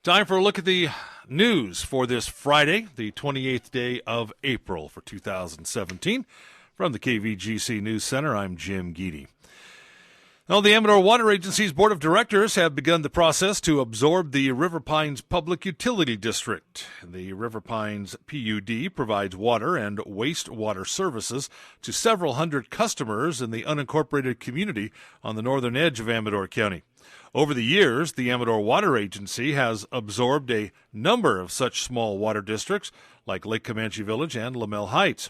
Time for a look at the news for this Friday, the 28th day of April for 2017. From the KVGC News Center, I'm Jim Geedy. Well, the Amador Water Agency's Board of Directors have begun the process to absorb the River Pines Public Utility District. The River Pines PUD provides water and wastewater services to several hundred customers in the unincorporated community on the northern edge of Amador County. Over the years, the Amador Water Agency has absorbed a number of such small water districts like Lake Comanche Village and Lamel Heights.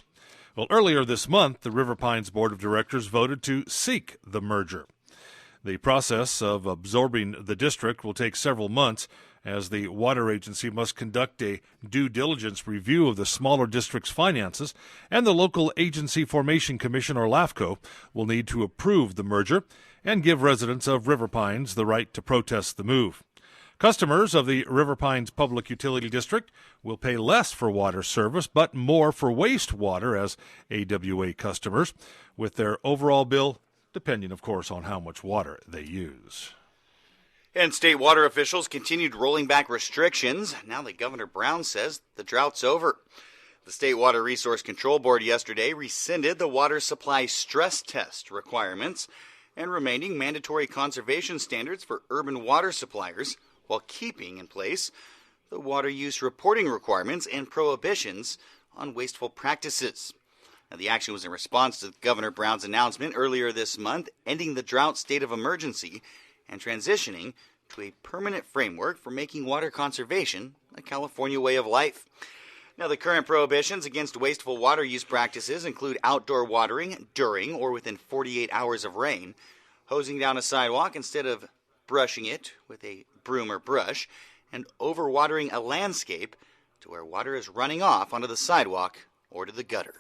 Well, earlier this month, the River Pines Board of Directors voted to seek the merger. The process of absorbing the district will take several months, as the water agency must conduct a due diligence review of the smaller district's finances, and the Local Agency Formation Commission, or LAFCO, will need to approve the merger and give residents of River Pines the right to protest the move. Customers of the River Pines Public Utility District will pay less for water service, but more for wastewater as AWA customers, with their overall bill depending, of course, on how much water they use. And state water officials continued rolling back restrictions now that Governor Brown says the drought's over. The State Water Resource Control Board yesterday rescinded the water supply stress test requirements and remaining mandatory conservation standards for urban water suppliers, while keeping in place the water use reporting requirements and prohibitions on wasteful practices. Now, the action was in response to Governor Brown's announcement earlier this month, ending the drought state of emergency and transitioning to a permanent framework for making water conservation a California way of life. Now, the current prohibitions against wasteful water use practices include outdoor watering during or within 48 hours of rain, hosing down a sidewalk instead of brushing it with a broom or brush, and overwatering a landscape to where water is running off onto the sidewalk or to the gutter.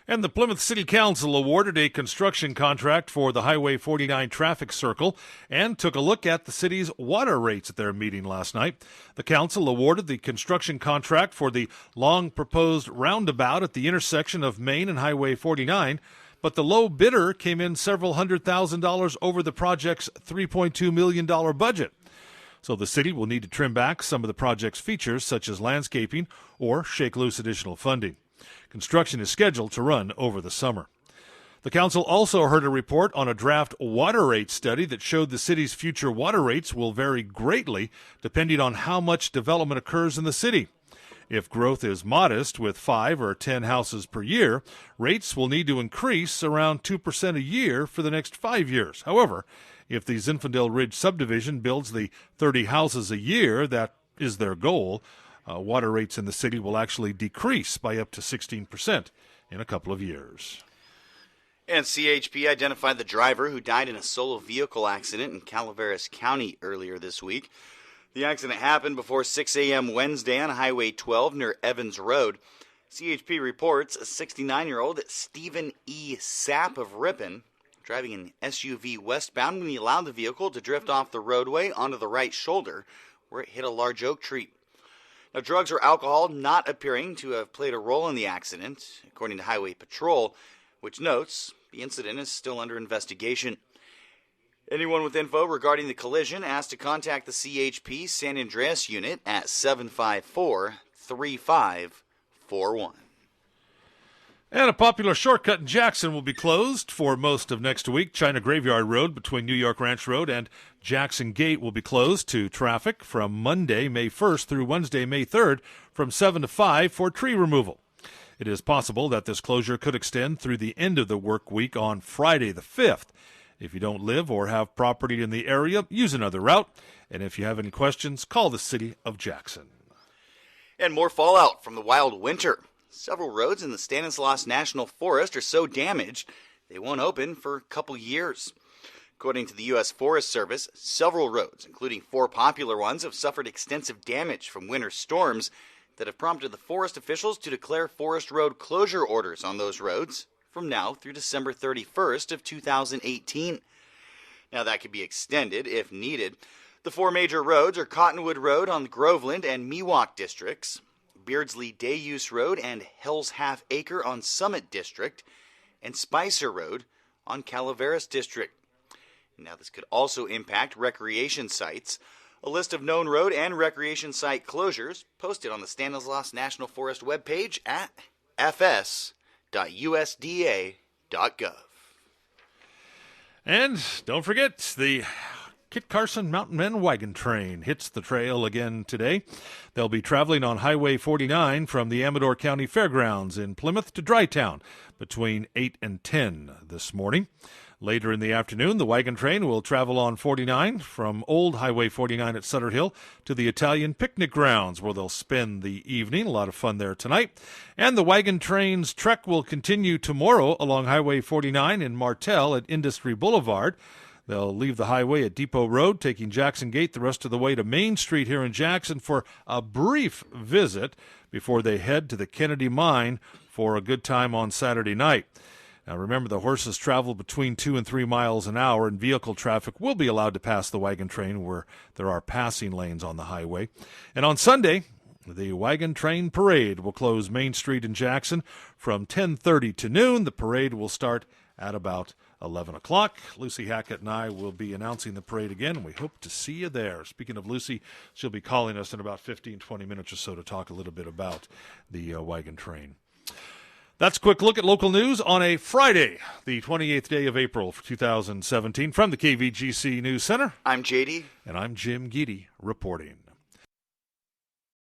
And the Plymouth City Council awarded a construction contract for the Highway 49 traffic circle and took a look at the city's water rates at their meeting last night. The council awarded the construction contract for the long-proposed roundabout at the intersection of Main and Highway 49, but the low bidder came in several $100,000 over the project's $3.2 million budget. So the city will need to trim back some of the project's features, such as landscaping, or shake loose additional funding. Construction is scheduled to run over the summer. The council also heard a report on a draft water rate study that showed the city's future water rates will vary greatly depending on how much development occurs in the city. If growth is modest, with 5 or 10 houses per year, rates will need to increase around 2% a year for the next 5 years. However, if the Zinfandel Ridge subdivision builds the 30 houses a year, that is their goal, water rates in the city will actually decrease by up to 16% in a couple of years. And CHP identified the driver who died in a solo vehicle accident in Calaveras County earlier this week. The accident happened before 6 a.m. Wednesday on Highway 12 near Evans Road. CHP reports a 69-year-old Stephen E. Sapp of Ripon driving an SUV westbound when he allowed the vehicle to drift off the roadway onto the right shoulder where it hit a large oak tree. Now, drugs or alcohol not appearing to have played a role in the accident, according to Highway Patrol, which notes the incident is still under investigation. Anyone with info regarding the collision asked to contact the CHP San Andreas unit at 754-3541. And a popular shortcut in Jackson will be closed for most of next week. China Graveyard Road between New York Ranch Road and Jackson Gate will be closed to traffic from Monday, May 1st through Wednesday, May 3rd from 7 to 5 for tree removal. It is possible that this closure could extend through the end of the work week on Friday the 5th. If you don't live or have property in the area, use another route. And if you have any questions, call the City of Jackson. And more fallout from the wild winter. Several roads in the Stanislaus National Forest are so damaged they won't open for a couple years. According to the U.S. Forest Service, several roads, including 4 popular ones, have suffered extensive damage from winter storms that have prompted the forest officials to declare forest road closure orders on those roads from now through December 31st of 2018. Now, that could be extended if needed. The 4 major roads are Cottonwood Road on the Groveland and Miwok districts, Beardsley Day Use Road and Hell's Half Acre on Summit District, and Spicer Road on Calaveras District. Now, this could also impact recreation sites. A list of known road and recreation site closures posted on the Stanislaus National Forest webpage at fs.usda.gov. And don't forget, the Kit Carson Mountain Men Wagon Train hits the trail again today. They'll be traveling on Highway 49 from the Amador County Fairgrounds in Plymouth to Drytown between 8 and 10 this morning. Later in the afternoon, the wagon train will travel on 49 from Old Highway 49 at Sutter Hill to the Italian Picnic Grounds, where they'll spend the evening. A lot of fun there tonight. And the wagon train's trek will continue tomorrow along Highway 49 in Martell at Industry Boulevard. They'll leave the highway at Depot Road, taking Jackson Gate the rest of the way to Main Street here in Jackson for a brief visit before they head to the Kennedy Mine for a good time on Saturday night. Now, remember, the horses travel between 2 and 3 miles an hour, and vehicle traffic will be allowed to pass the wagon train where there are passing lanes on the highway. And on Sunday, the wagon train parade will close Main Street in Jackson from 10:30 to noon. The parade will start at about 11 o'clock. Lucy Hackett and I will be announcing the parade again, and we hope to see you there. Speaking of Lucy, she'll be calling us in about 15, 20 minutes or so to talk a little bit about the wagon train. That's a quick look at local news on a Friday, the 28th day of April for 2017. From the KVGC News Center, I'm JD. And I'm Jim Geedy reporting.